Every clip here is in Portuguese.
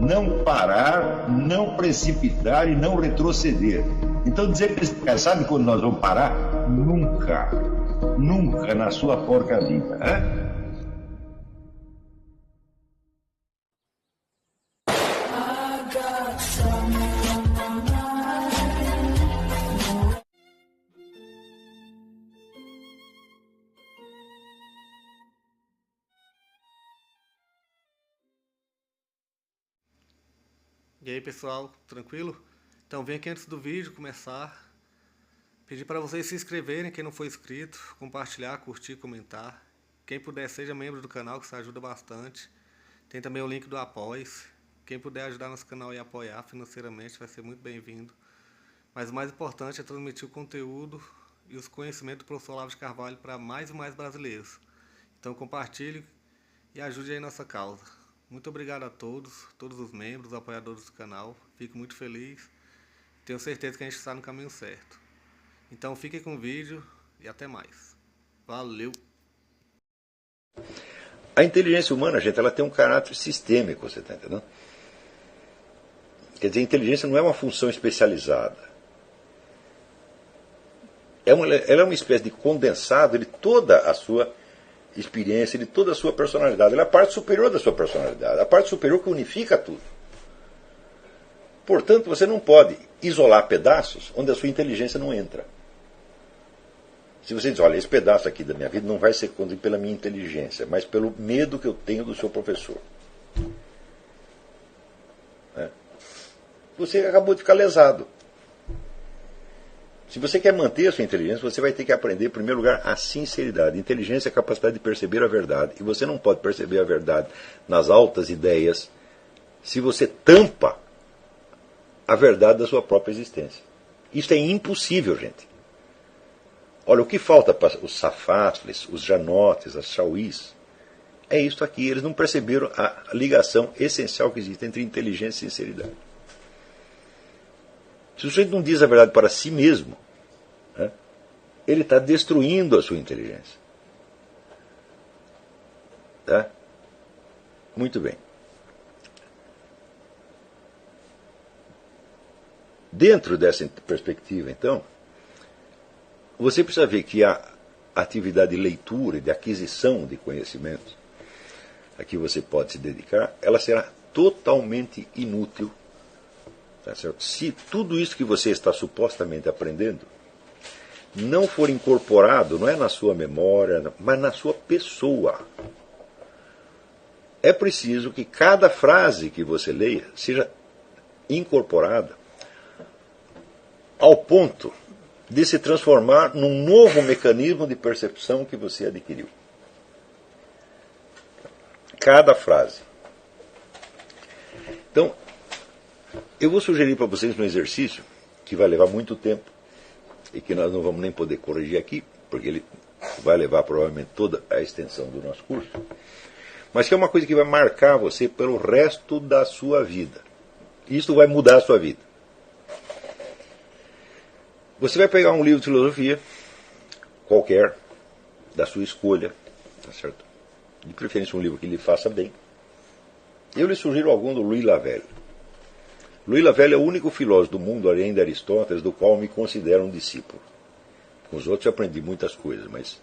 não parar, não precipitar e não retroceder. Então dizer para esse cara, sabe quando nós vamos parar? Nunca. Nunca na sua porca vida. Né? E aí pessoal, tranquilo? Então vem aqui antes do vídeo começar, pedir para vocês se inscreverem, quem não for inscrito, compartilhar, curtir, comentar. Quem puder seja membro do canal, que isso ajuda bastante. Tem também o link do Apoia-se. Quem puder ajudar nosso canal e apoiar financeiramente vai ser muito bem-vindo. Mas o mais importante é transmitir o conteúdo e os conhecimentos do professor Olavo de Carvalho para mais e mais brasileiros. Então compartilhe e ajude aí nossa causa. Muito obrigado a todos os membros, apoiadores do canal. Fico muito feliz. Tenho certeza que a gente está no caminho certo. Então fiquem com o vídeo e até mais. Valeu! A inteligência humana, gente, ela tem um caráter sistêmico, você está entendendo? Quer dizer, a inteligência não é uma função especializada. Ela é uma espécie de condensado de toda a sua experiência, de toda a sua personalidade. Ela é a parte superior da sua personalidade, a parte superior que unifica tudo. Portanto, você não pode isolar pedaços onde a sua inteligência não entra. Se você diz, olha, esse pedaço aqui da minha vida não vai ser conduzido pela minha inteligência, mas pelo medo que eu tenho do seu professor. Você acabou de ficar lesado. Se você quer manter a sua inteligência, você vai ter que aprender, em primeiro lugar, a sinceridade. Inteligência é a capacidade de perceber a verdade. E você não pode perceber a verdade nas altas ideias se você tampa a verdade da sua própria existência. Isso é impossível, gente. Olha, o que falta para os Safasles, os Janotes, as Chauís, é isso aqui. Eles não perceberam a ligação essencial que existe entre inteligência e sinceridade. Se o sujeito não diz a verdade para si mesmo, ele está destruindo a sua inteligência. Tá? Muito bem. Dentro dessa perspectiva, então, você precisa ver que a atividade de leitura e de aquisição de conhecimentos a que você pode se dedicar, ela será totalmente inútil. Tá certo? Se tudo isso que você está supostamente aprendendo não for incorporado, não é na sua memória, mas na sua pessoa. É preciso que cada frase que você leia seja incorporada ao ponto de se transformar num novo mecanismo de percepção que você adquiriu. Cada frase. Então, eu vou sugerir para vocês um exercício que vai levar muito tempo e que nós não vamos nem poder corrigir aqui, porque ele vai levar provavelmente toda a extensão do nosso curso, mas que é uma coisa que vai marcar você pelo resto da sua vida. Isso vai mudar a sua vida. Você vai pegar um livro de filosofia, qualquer, da sua escolha, tá certo? De preferência um livro que lhe faça bem. Eu lhe sugiro algum do Louis Lavelle. Louis Lavelle é o único filósofo do mundo, além de Aristóteles, do qual me considero um discípulo. Com os outros eu aprendi muitas coisas, mas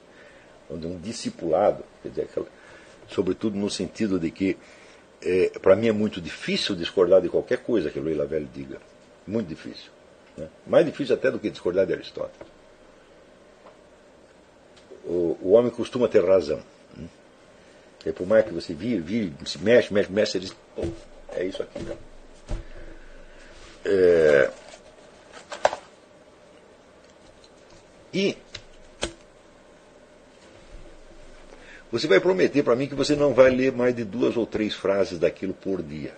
um discipulado, quer dizer, sobretudo no sentido de que, para mim é muito difícil discordar de qualquer coisa que Louis Lavelle diga. Muito difícil. Né? Mais difícil até do que discordar de Aristóteles. O homem costuma ter razão. E por mais que você vire, se mexe, você diz, é isso aqui. Né? E você vai prometer para mim que você não vai ler mais de 2 ou 3 frases daquilo por dia.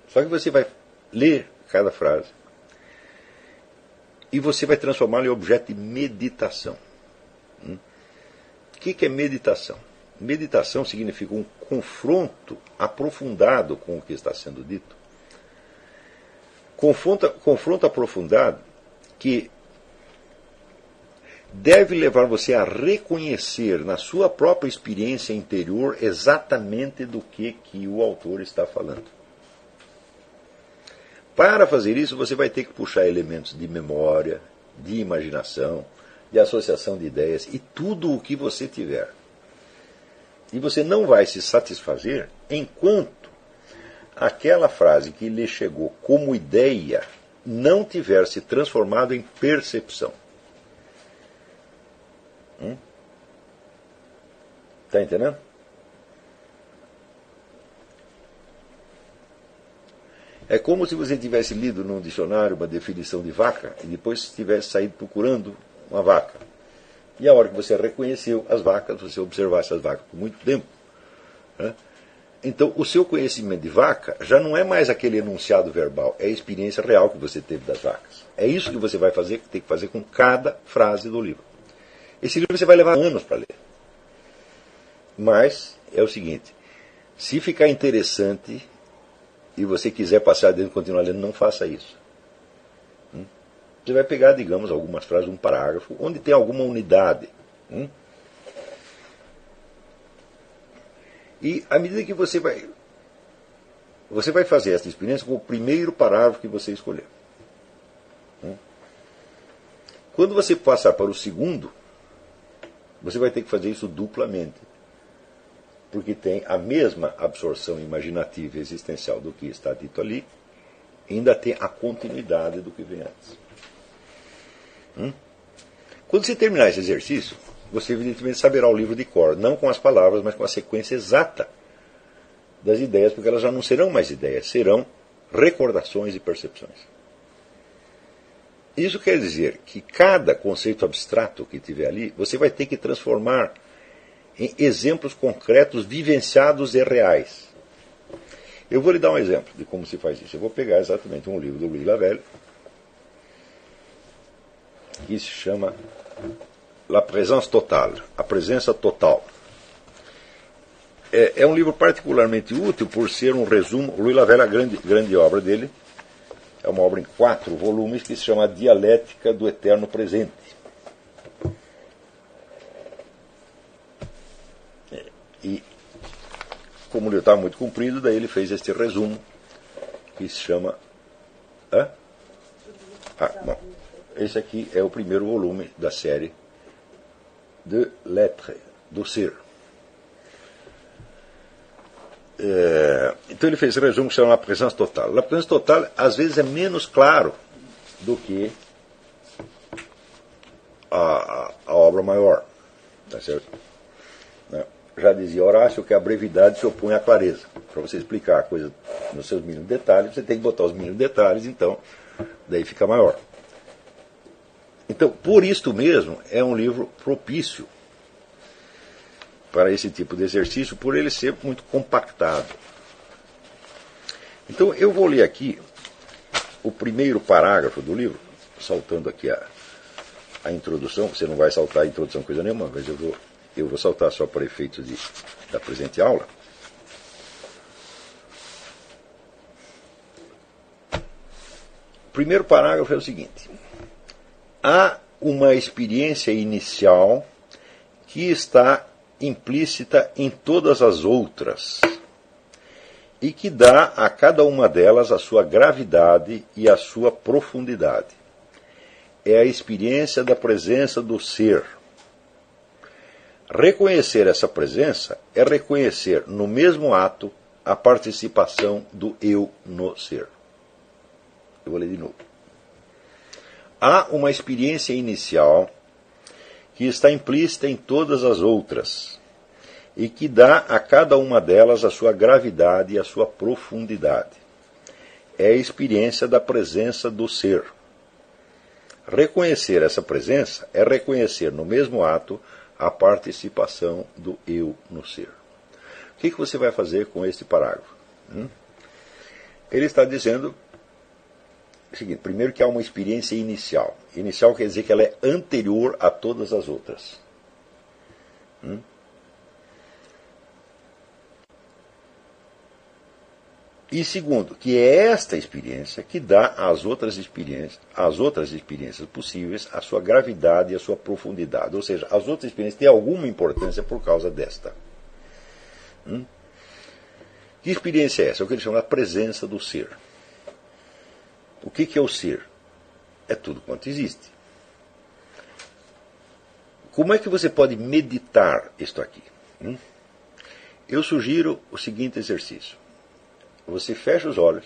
Só que você vai ler cada frase e você vai transformá-la em objeto de meditação. O que é meditação? Meditação significa um confronto aprofundado com o que está sendo dito. Confronto aprofundado que deve levar você a reconhecer na sua própria experiência interior exatamente do que o autor está falando. Para fazer isso, você vai ter que puxar elementos de memória, de imaginação, de associação de ideias e tudo o que você tiver. E você não vai se satisfazer enquanto aquela frase que lhe chegou como ideia não tiver se transformado em percepção. Está entendendo? É como se você tivesse lido num dicionário uma definição de vaca e depois tivesse saído procurando uma vaca. E a hora que você reconheceu as vacas, você observasse as vacas por muito tempo, né? Então o seu conhecimento de vaca já não é mais aquele enunciado verbal, é a experiência real que você teve das vacas. É isso que você vai fazer, que tem que fazer com cada frase do livro. Esse livro você vai levar anos para ler. Mas é o seguinte, se ficar interessante e você quiser passar dentro e continuar lendo, não faça isso. Você vai pegar, digamos, algumas frases, um parágrafo, onde tem alguma unidade. E à medida que você vai fazer essa experiência com o primeiro parágrafo que você escolher. Quando você passar para o segundo, você vai ter que fazer isso duplamente. Porque tem a mesma absorção imaginativa e existencial do que está dito ali, e ainda tem a continuidade do que vem antes. Quando você terminar esse exercício, você evidentemente saberá o livro de cor, não com as palavras, mas com a sequência exata das ideias, porque elas já não serão mais ideias, serão recordações e percepções. Isso quer dizer que cada conceito abstrato que tiver ali, você vai ter que transformar em exemplos concretos, vivenciados e reais. Eu vou lhe dar um exemplo de como se faz isso. Eu vou pegar exatamente um livro do Louis Lavelle, que se chama La Présence Totale, a presença total. É um livro particularmente útil por ser um resumo. O Louis Lavelle, a grande obra dele, é uma obra em 4 volumes que se chama Dialética do Eterno Presente. E, como o livro estava muito comprido, daí ele fez este resumo que se chama... Bom. Esse aqui é o primeiro volume da série de Lettres, do Ser. Então ele fez esse resumo que se chama A Presença Total. A Presença Total, às vezes, é menos claro do que a obra maior. Tá certo? Já dizia Horácio que a brevidade se opõe à clareza. Para você explicar a coisa nos seus mínimos detalhes, você tem que botar os mínimos detalhes, então daí fica maior. Então, por isto mesmo, é um livro propício para esse tipo de exercício, por ele ser muito compactado. Então, eu vou ler aqui o primeiro parágrafo do livro, saltando aqui a introdução. Você não vai saltar a introdução coisa nenhuma, mas eu vou saltar só para efeito da presente aula. O primeiro parágrafo é o seguinte: há uma experiência inicial que está implícita em todas as outras e que dá a cada uma delas a sua gravidade e a sua profundidade. É a experiência da presença do ser. Reconhecer essa presença é reconhecer no mesmo ato a participação do eu no ser. Eu vou ler de novo. Há uma experiência inicial que está implícita em todas as outras e que dá a cada uma delas a sua gravidade e a sua profundidade. É a experiência da presença do ser. Reconhecer essa presença é reconhecer no mesmo ato a participação do eu no ser. O que você vai fazer com este parágrafo? Ele está dizendo o seguinte: primeiro, que há uma experiência inicial. Inicial quer dizer que ela é anterior a todas as outras. E segundo, que é esta experiência que dá às outras experiências possíveis a sua gravidade e a sua profundidade. Ou seja, as outras experiências têm alguma importância por causa desta. Que experiência é essa? É o que ele chama de presença do ser. O que é o ser? É tudo quanto existe. Como é que você pode meditar isto aqui? Eu sugiro o seguinte exercício. Você fecha os olhos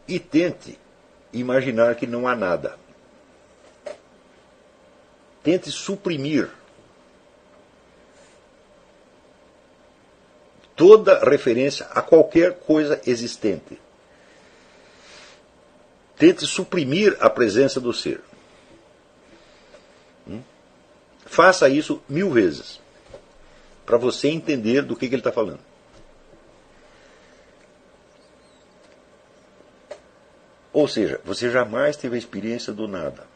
e tente imaginar que não há nada. Tente suprimir toda referência a qualquer coisa existente. Tente suprimir a presença do ser. Faça isso 1000 vezes, para você entender do que ele está falando. Ou seja, você jamais teve a experiência do nada.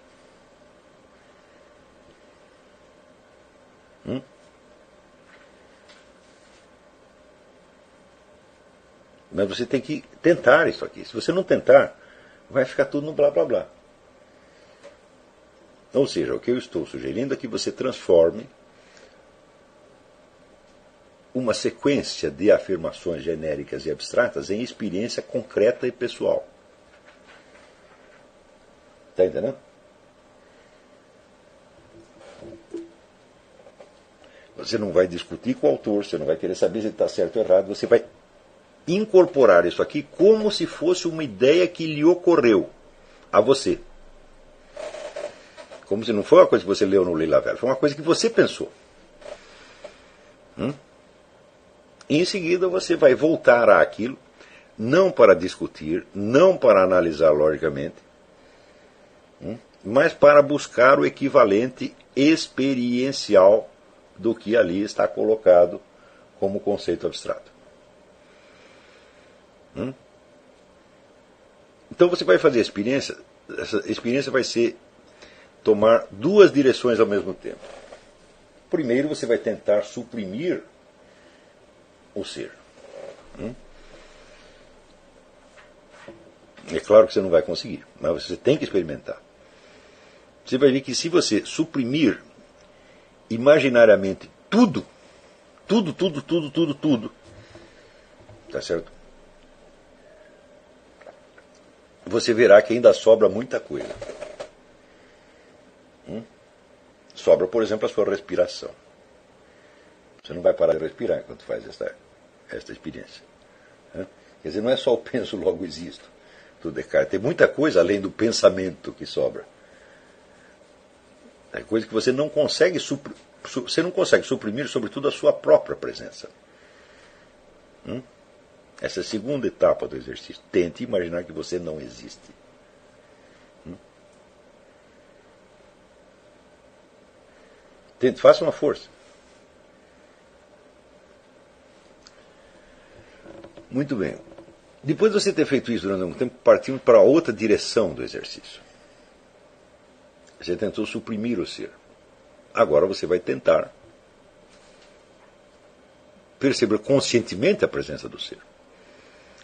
Mas você tem que tentar isso aqui. Se você não tentar, vai ficar tudo no blá blá blá. Ou seja, o que eu estou sugerindo é que você transforme uma sequência de afirmações genéricas e abstratas em experiência concreta e pessoal. Está entendendo? Você não vai discutir com o autor, você não vai querer saber se ele está certo ou errado, você vai incorporar isso aqui como se fosse uma ideia que lhe ocorreu a você. Como se não foi uma coisa que você leu no Louis Lavelle, foi uma coisa que você pensou. E em seguida você vai voltar àquilo, não para discutir, não para analisar logicamente, mas para buscar o equivalente experiencial do que ali está colocado como conceito abstrato. Então você vai fazer a experiência, essa experiência vai ser tomar 2 direções ao mesmo tempo. Primeiro você vai tentar suprimir o ser. É claro que você não vai conseguir, mas você tem que experimentar. Você vai ver que se você suprimir imaginariamente tudo, tá certo? Você verá que ainda sobra muita coisa. Sobra, por exemplo, a sua respiração. Você não vai parar de respirar enquanto faz esta experiência. Quer dizer, não é só o penso, logo existo do Descartes. Tem muita coisa além do pensamento que sobra. É coisa que você não consegue suprimir, sobretudo, a sua própria presença. Essa é a segunda etapa do exercício. Tente imaginar que você não existe. Tente, faça uma força. Muito bem. Depois de você ter feito isso durante algum tempo, partimos para outra direção do exercício. Você tentou suprimir o ser. Agora você vai tentar perceber conscientemente a presença do ser.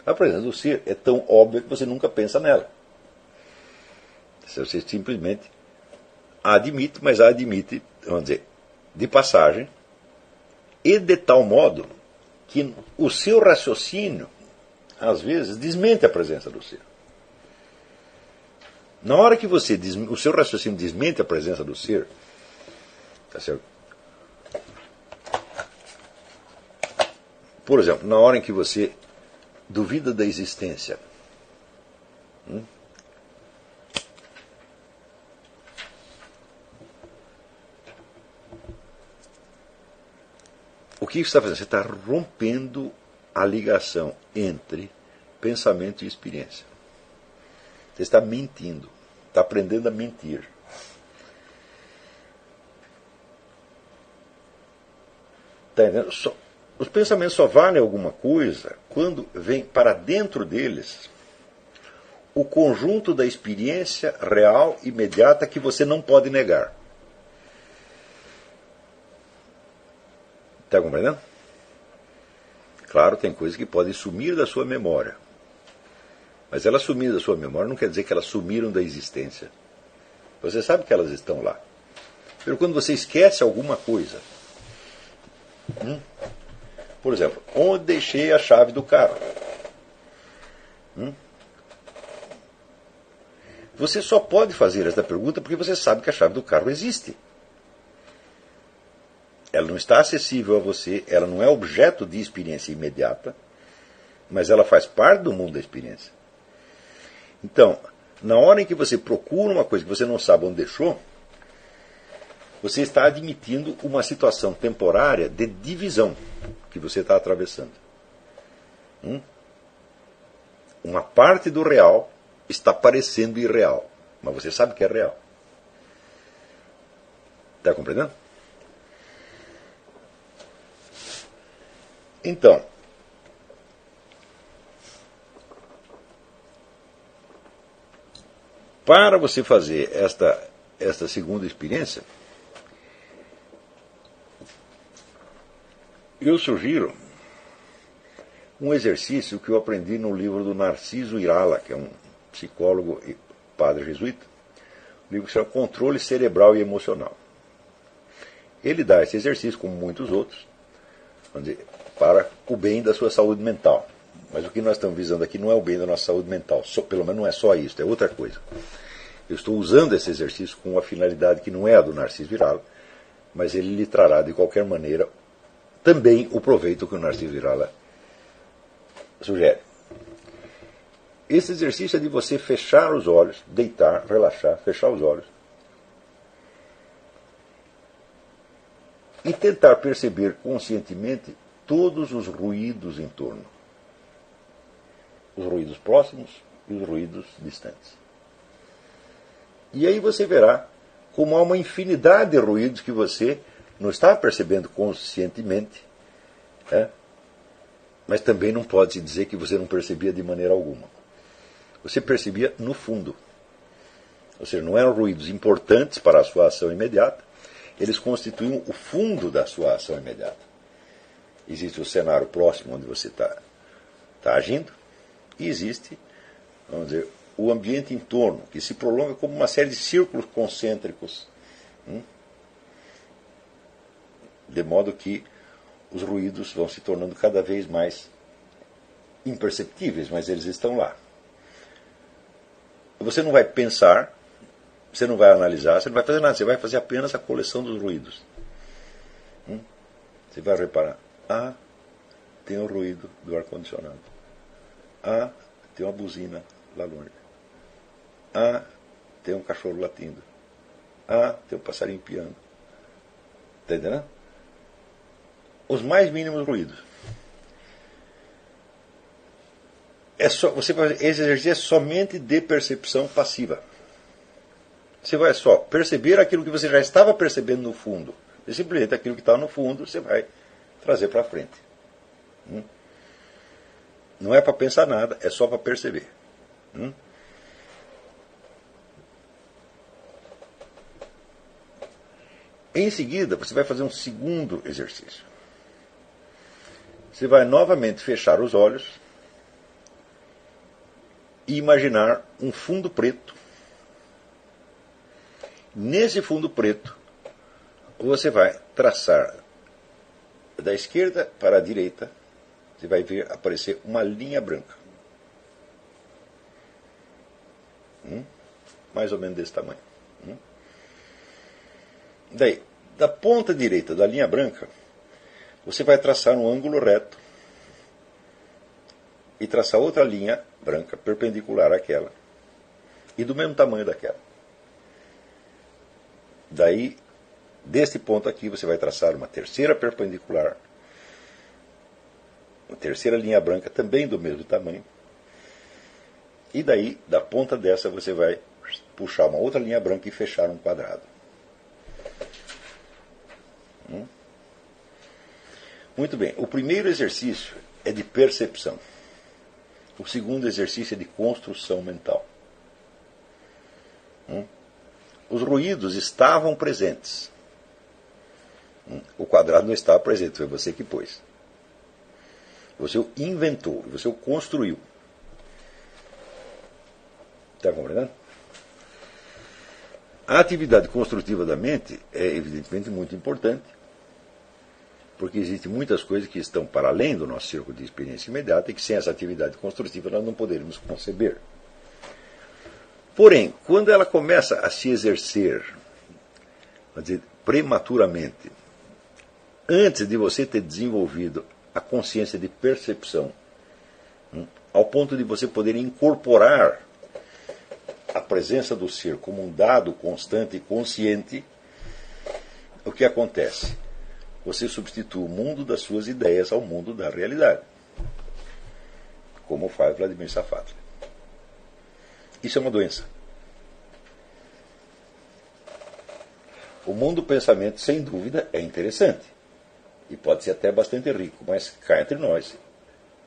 A presença do ser é tão óbvia que você nunca pensa nela. Você simplesmente a admite, mas a admite, vamos dizer, de passagem, e de tal modo que o seu raciocínio, às vezes, desmente a presença do ser. Na hora que o seu raciocínio desmente a presença do ser, tá certo? Por exemplo, na hora em que você duvida da existência, o que você está fazendo? Você está rompendo a ligação entre pensamento e experiência. Você está mentindo. Está aprendendo a mentir. Está entendendo? Os pensamentos só valem alguma coisa quando vem para dentro deles o conjunto da experiência real, imediata, que você não pode negar. Está compreendendo? Claro, tem coisas que podem sumir da sua memória. Mas elas sumiram da sua memória não quer dizer que elas sumiram da existência. Você sabe que elas estão lá. Mas quando você esquece alguma coisa, por exemplo, onde deixei a chave do carro? Você só pode fazer esta pergunta porque você sabe que a chave do carro existe. Ela não está acessível a você, ela não é objeto de experiência imediata, mas ela faz parte do mundo da experiência. Então, na hora em que você procura uma coisa que você não sabe onde deixou, você está admitindo uma situação temporária de divisão que você está atravessando. Uma parte do real está parecendo irreal, mas você sabe que é real. Está compreendendo? Então, para você fazer esta segunda experiência, eu sugiro um exercício que eu aprendi no livro do Narciso Irala, que é um psicólogo e padre jesuíta, um livro que se chama Controle Cerebral e Emocional. Ele dá esse exercício, como muitos outros, para o bem da sua saúde mental. Mas o que nós estamos visando aqui não é o bem da nossa saúde mental, pelo menos não é só isso, é outra coisa. Eu estou usando esse exercício com uma finalidade que não é a do Narciso Irala, mas ele lhe trará de qualquer maneira também o proveito que o Narciso Irala sugere. Esse exercício é de você fechar os olhos, deitar, relaxar, fechar os olhos e tentar perceber conscientemente todos os ruídos em torno. Os ruídos próximos e os ruídos distantes. E aí você verá como há uma infinidade de ruídos que você não está percebendo conscientemente, mas também não pode se dizer que você não percebia de maneira alguma. Você percebia no fundo. Ou seja, não eram ruídos importantes para a sua ação imediata, eles constituíam o fundo da sua ação imediata. Existe o cenário próximo onde você está agindo, e existe, vamos dizer, o ambiente em torno, que se prolonga como uma série de círculos concêntricos, de modo que os ruídos vão se tornando cada vez mais imperceptíveis, mas eles estão lá. Você não vai pensar, você não vai analisar, você não vai fazer nada, você vai fazer apenas a coleção dos ruídos. Você vai reparar, tem o ruído do ar-condicionado. Tem uma buzina lá longe. Tem um cachorro latindo. Tem um passarinho piando. Está entendendo? Os mais mínimos ruídos. Você vai fazer esse exercício é somente de percepção passiva. Você vai só perceber aquilo que você já estava percebendo no fundo. E simplesmente aquilo que está no fundo você vai trazer para frente. Não é para pensar nada, é só para perceber. Em seguida, você vai fazer um segundo exercício. Você vai novamente fechar os olhos e imaginar um fundo preto. Nesse fundo preto, você vai traçar da esquerda para a direita, você vai ver aparecer uma linha branca. Mais ou menos desse tamanho. Daí, da ponta direita da linha branca, você vai traçar um ângulo reto e traçar outra linha branca perpendicular àquela e do mesmo tamanho daquela. Daí, deste ponto aqui, você vai traçar uma terceira perpendicular, uma terceira linha branca também do mesmo tamanho, e daí, da ponta dessa, você vai puxar uma outra linha branca e fechar um quadrado. Muito bem, o primeiro exercício é de percepção. O segundo exercício é de construção mental. Os ruídos estavam presentes. O quadrado não estava presente, foi você que pôs. Você o inventou, você o construiu. Está compreendendo? A atividade construtiva da mente é evidentemente muito importante, porque existem muitas coisas que estão para além do nosso círculo de experiência imediata e que sem essa atividade construtiva nós não poderíamos conceber. Porém, quando ela começa a se exercer, vamos dizer, prematuramente, antes de você ter desenvolvido a consciência de percepção, ao ponto de você poder incorporar a presença do ser como um dado constante e consciente, o que acontece? Você substitui o mundo das suas ideias ao mundo da realidade, como faz Vladimir Safatli. Isso é uma doença. O mundo do pensamento, sem dúvida, é interessante e pode ser até bastante rico, mas cá entre nós,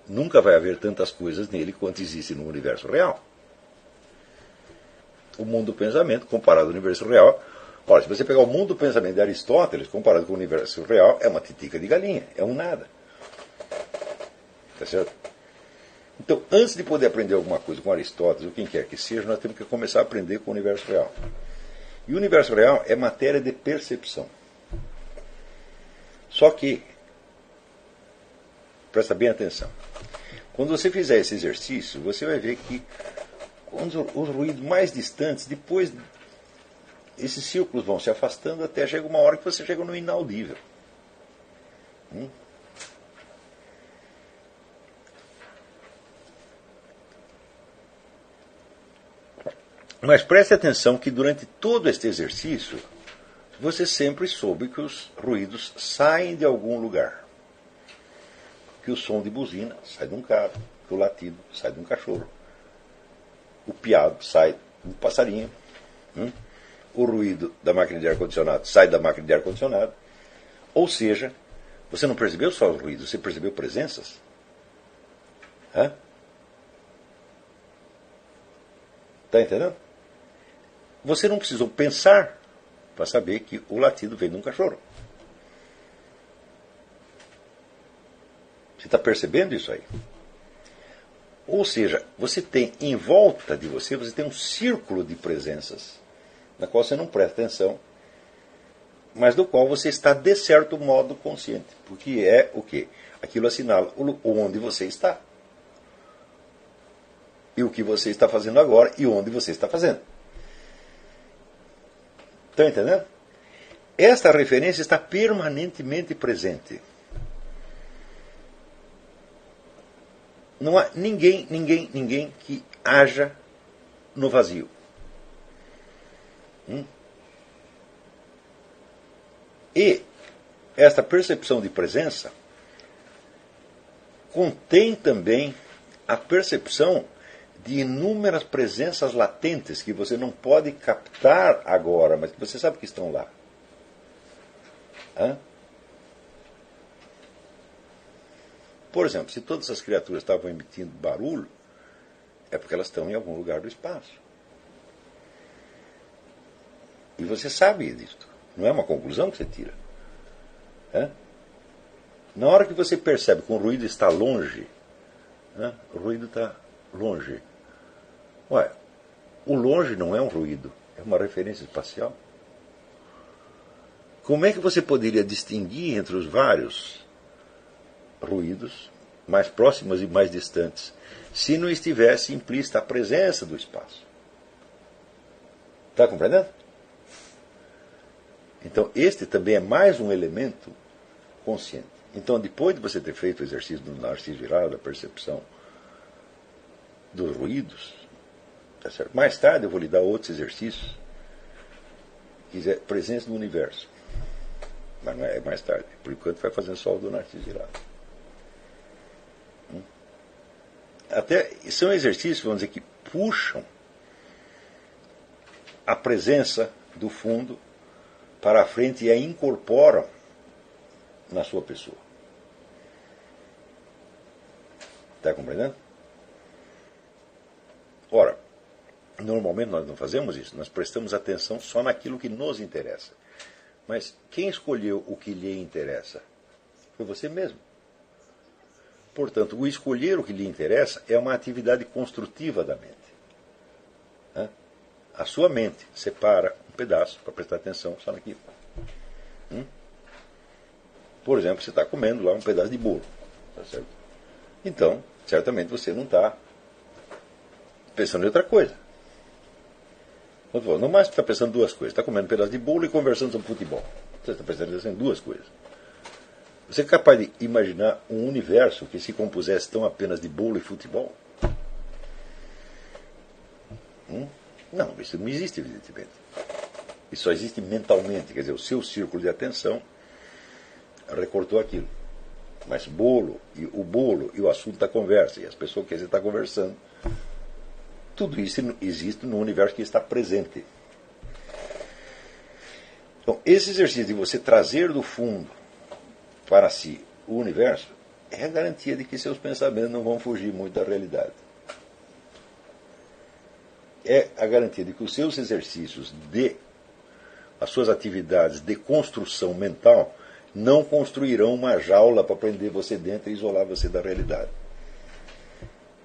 nunca vai haver tantas coisas nele quanto existe no universo real. O mundo do pensamento, comparado ao universo real, olha, se você pegar o mundo do pensamento de Aristóteles, comparado com o universo real, é uma titica de galinha, é um nada. Tá certo? Então, antes de poder aprender alguma coisa com Aristóteles, ou quem quer que seja, nós temos que começar a aprender com o universo real. E o universo real é matéria de percepção. Só que, presta bem atenção, quando você fizer esse exercício, você vai ver que os ruídos mais distantes, depois esses círculos vão se afastando até chega uma hora que você chega no inaudível. Mas preste atenção que durante todo este exercício, você sempre soube que os ruídos saem de algum lugar. Que o som de buzina sai de um carro, que o latido sai de um cachorro. O piado sai do passarinho. O ruído da máquina de ar-condicionado sai da máquina de ar-condicionado. Ou seja, você não percebeu só os ruídos, você percebeu presenças. Está entendendo? Você não precisou pensar para saber que o latido vem de um cachorro. Você está percebendo isso aí? Ou seja, você tem em volta de você, você tem um círculo de presenças, na qual você não presta atenção, mas do qual você está, de certo modo, consciente. Porque é o quê? Aquilo assinala onde você está. E o que você está fazendo agora e onde você está fazendo. Estão entendendo? Esta referência está permanentemente presente. Não há ninguém que haja no vazio. E esta percepção de presença contém também a percepção de inúmeras presenças latentes que você não pode captar agora, mas que você sabe que estão lá. Por exemplo, se todas as criaturas estavam emitindo barulho, é porque elas estão em algum lugar do espaço. E você sabe disso. Não é uma conclusão que você tira. Na hora que você percebe que um ruído está longe, o ruído está longe. Ué, o longe não é um ruído, é uma referência espacial. Como é que você poderia distinguir entre os vários ruídos, mais próximos e mais distantes, se não estivesse implícita a presença do espaço? Está compreendendo? Então, este também é mais um elemento consciente. Então, depois de você ter feito o exercício do Narciso Girard, da percepção dos ruídos, tá certo? Mais tarde eu vou lhe dar outros exercícios, que é presença do universo. Mas não é mais tarde. Por enquanto vai fazendo só o do Narciso Girard. Até são exercícios, vamos dizer, que puxam a presença do fundo para a frente e a incorporam na sua pessoa. Está compreendendo? Ora, normalmente nós não fazemos isso, nós prestamos atenção só naquilo que nos interessa. Mas quem escolheu o que lhe interessa? Foi você mesmo. Portanto, o escolher o que lhe interessa é uma atividade construtiva da mente. A sua mente separa um pedaço para prestar atenção só naquilo. Por exemplo, você está comendo lá um pedaço de bolo. Tá certo? Então, certamente você não está pensando em outra coisa. No mais, você está pensando em duas coisas. Está comendo um pedaço de bolo e conversando sobre futebol. Você está pensando em duas coisas. Você é capaz de imaginar um universo que se compusesse tão apenas de bolo e futebol? Não, isso não existe, evidentemente. Isso só existe mentalmente. Quer dizer, o seu círculo de atenção recortou aquilo. Mas o bolo e o assunto da conversa, e as pessoas que você está conversando, tudo isso existe no universo que está presente. Então, esse exercício de você trazer do fundo para si o universo é a garantia de que seus pensamentos não vão fugir muito da realidade. É a garantia de que os seus exercícios as suas atividades de construção mental não construirão uma jaula para prender você dentro e isolar você da realidade.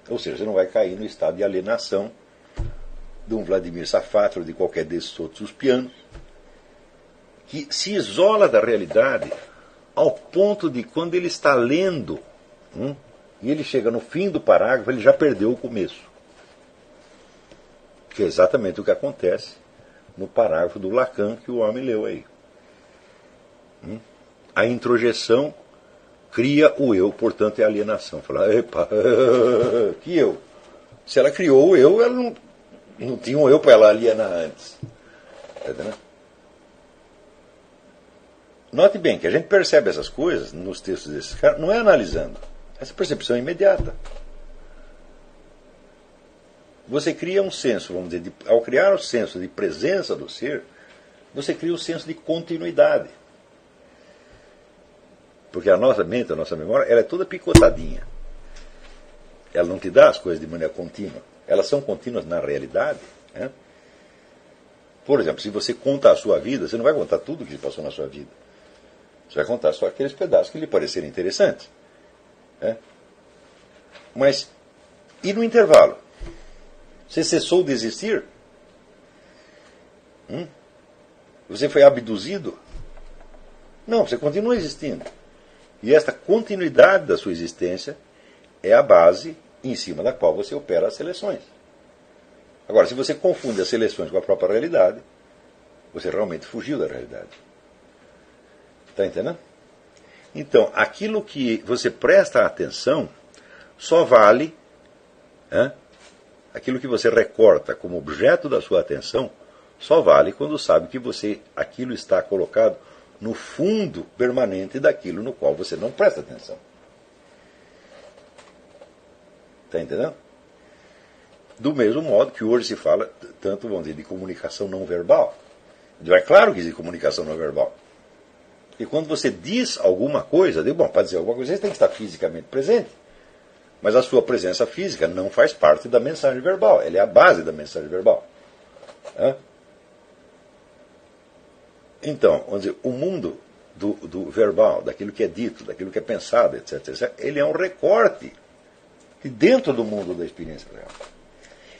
Ou seja, você não vai cair no estado de alienação de um Vladimir Safatro ou de qualquer desses outros pianos, que se isola da realidade ao ponto de, quando ele está lendo, e ele chega no fim do parágrafo, ele já perdeu o começo. Que é exatamente o que acontece no parágrafo do Lacan que o homem leu aí. A introjeção cria o eu, portanto é alienação. Fala, epa, que eu? Se ela criou o eu, ela não tinha um eu para ela alienar antes. Entendeu? Note bem que a gente percebe essas coisas nos textos desses caras, não é analisando. Essa percepção é imediata. Você cria um senso, vamos dizer, ao criar o senso de presença do ser, você cria o senso de continuidade. Porque a nossa mente, a nossa memória, ela é toda picotadinha. Ela não te dá as coisas de maneira contínua. Elas são contínuas na realidade. Né? Por exemplo, se você conta a sua vida, você não vai contar tudo o que passou na sua vida. Você vai contar só aqueles pedaços que lhe parecerem interessantes. Né? Mas, e no intervalo? Você cessou de existir? Você foi abduzido? Não, você continua existindo. E esta continuidade da sua existência é a base em cima da qual você opera as seleções. Agora, se você confunde as seleções com a própria realidade, você realmente fugiu da realidade. Está entendendo? Então, aquilo que você presta atenção só vale, aquilo que você recorta como objeto da sua atenção, só vale quando sabe que aquilo está colocado no fundo permanente daquilo no qual você não presta atenção. Está entendendo? Do mesmo modo que hoje se fala tanto, vamos dizer, de comunicação não verbal. É claro que existe comunicação não verbal. E quando você diz alguma coisa, para dizer alguma coisa, você tem que estar fisicamente presente. Mas a sua presença física não faz parte da mensagem verbal. Ela é a base da mensagem verbal. Então, vamos dizer, o mundo do verbal, daquilo que é dito, daquilo que é pensado, etc., ele é um recorte dentro do mundo da experiência real.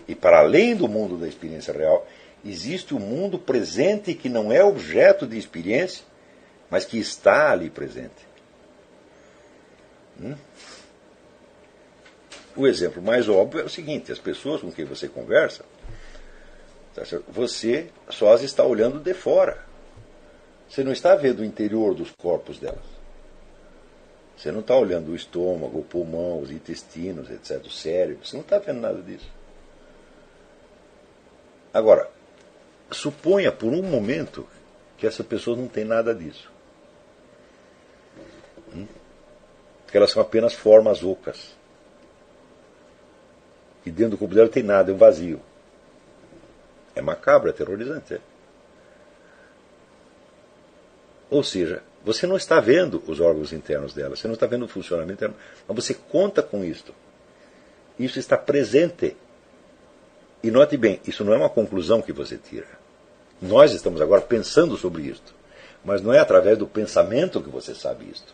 E para além do mundo da experiência real, existe o mundo presente que não é objeto de experiência, mas que está ali presente. O exemplo mais óbvio é o seguinte: as pessoas com quem você conversa, você só as está olhando de fora. Você não está vendo o interior dos corpos delas. Você não está olhando o estômago, o pulmão, os intestinos, etc., o cérebro. Você não está vendo nada disso. Agora, suponha por um momento que essa pessoa não tem nada disso. Que elas são apenas formas ocas. E dentro do corpo dela não tem nada, é um vazio. É macabro, é aterrorizante. É? Ou seja, você não está vendo os órgãos internos dela, você não está vendo o funcionamento interno, mas você conta com isto. Isso está presente. E note bem, isso não é uma conclusão que você tira. Nós estamos agora pensando sobre isto, mas não é através do pensamento que você sabe isto.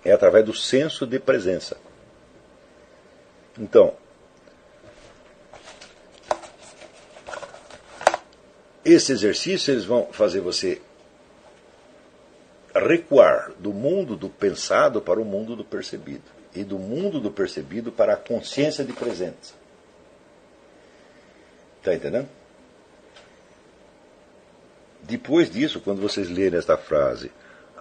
é através do senso de presença. Então, esse exercício eles vão fazer você recuar do mundo do pensado para o mundo do percebido. E do mundo do percebido para a consciência de presença. Está entendendo? Depois disso, quando vocês lerem esta frase,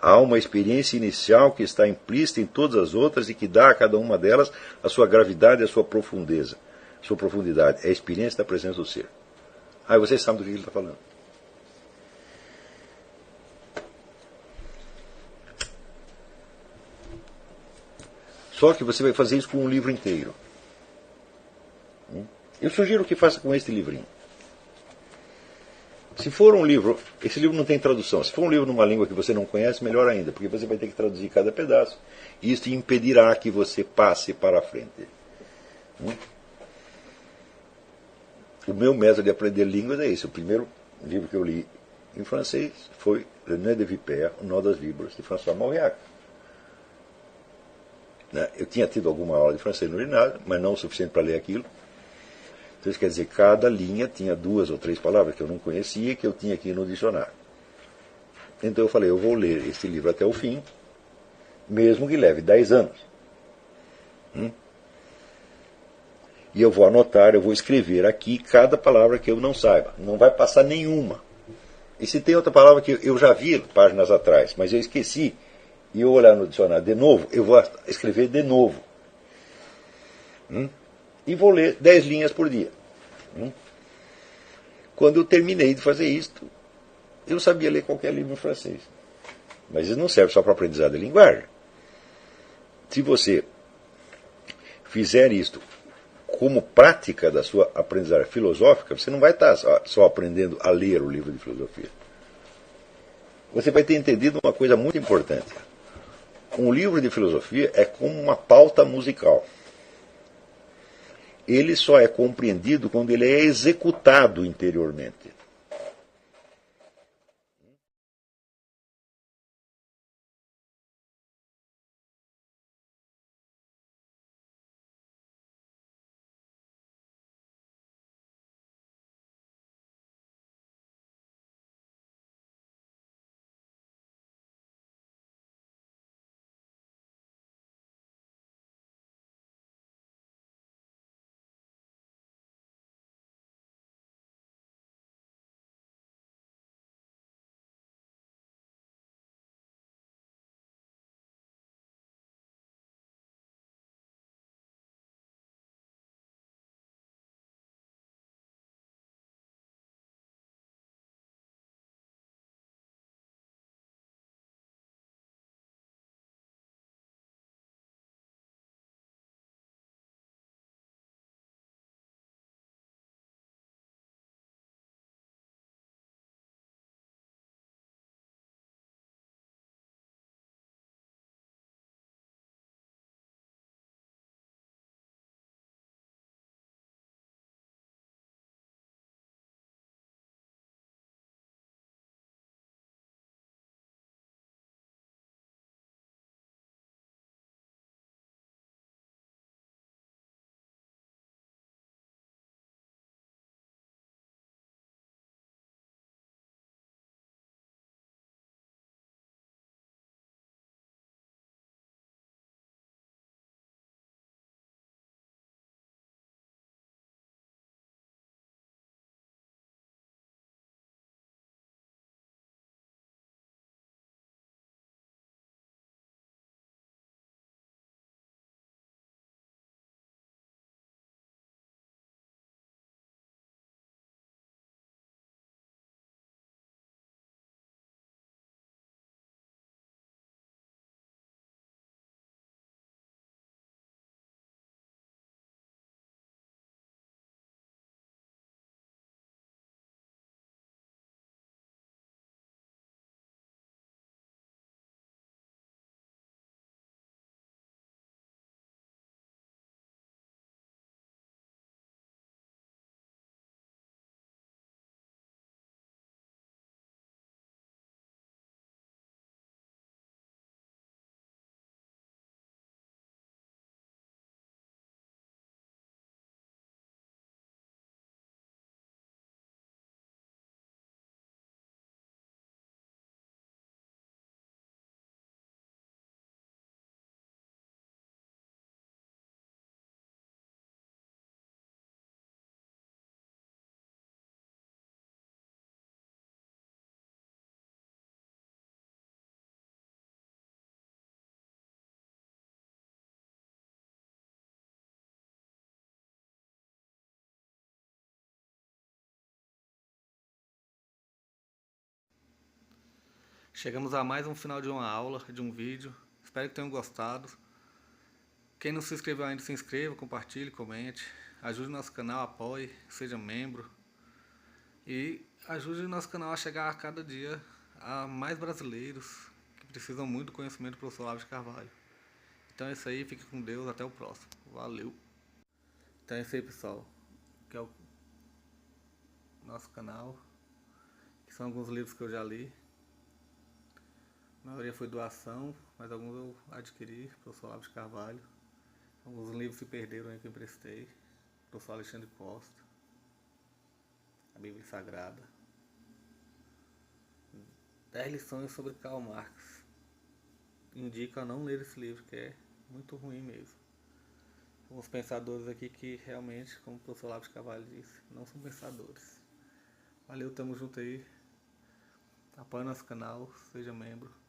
há uma experiência inicial que está implícita em todas as outras e que dá a cada uma delas a sua gravidade e a sua profundeza. Sua profundidade é a experiência da presença do ser. Aí vocês sabem do que ele está falando. Só que você vai fazer isso com um livro inteiro. Eu sugiro que faça com este livrinho. Se for um livro, esse livro não tem tradução. Se for um livro numa língua que você não conhece, melhor ainda, porque você vai ter que traduzir cada pedaço. E isso impedirá que você passe para a frente. O meu método de aprender línguas é esse. O primeiro livro que eu li em francês foi Le Nœud de Vipère, O Nó das Víboras, de François Mauriac. Eu tinha tido alguma aula de francês no ginásio, mas não o suficiente para ler aquilo. Então isso quer dizer, cada linha tinha 2 ou 3 palavras que eu não conhecia e que eu tinha aqui no dicionário. Então eu falei, eu vou ler esse livro até o fim, mesmo que leve 10 anos. E eu vou anotar, eu vou escrever aqui cada palavra que eu não saiba. Não vai passar nenhuma. E se tem outra palavra que eu já vi páginas atrás, mas eu esqueci, e eu olhar no dicionário de novo, eu vou escrever de novo. E vou ler 10 linhas por dia. Quando eu terminei de fazer isto, eu sabia ler qualquer livro em francês. Mas isso não serve só para aprendizado de linguagem. Se você fizer isto como prática da sua aprendizagem filosófica, você não vai estar só aprendendo a ler o livro de filosofia. Você vai ter entendido uma coisa muito importante. Um livro de filosofia é como uma pauta musical. Ele só é compreendido quando ele é executado interiormente. Chegamos a mais um final de uma aula, de um vídeo. Espero que tenham gostado. Quem não se inscreveu ainda, se inscreva, compartilhe, comente. Ajude o nosso canal, apoie, seja membro. E ajude o nosso canal a chegar a cada dia a mais brasileiros que precisam muito do conhecimento do professor Olavo de Carvalho. Então é isso aí, fique com Deus, até o próximo. Valeu! Então é isso aí, pessoal, que é o nosso canal, que são alguns livros que eu já li. A maioria foi doação, mas alguns eu adquiri, professor Olavo de Carvalho. Alguns livros se perderam aí que eu emprestei, professor Alexandre Costa, a Bíblia Sagrada. 10 lições sobre Karl Marx. Indico a não ler esse livro, que é muito ruim mesmo. Alguns pensadores aqui que realmente, como o professor Olavo de Carvalho disse, não são pensadores. Valeu, tamo junto aí. Apoie nosso canal, seja membro.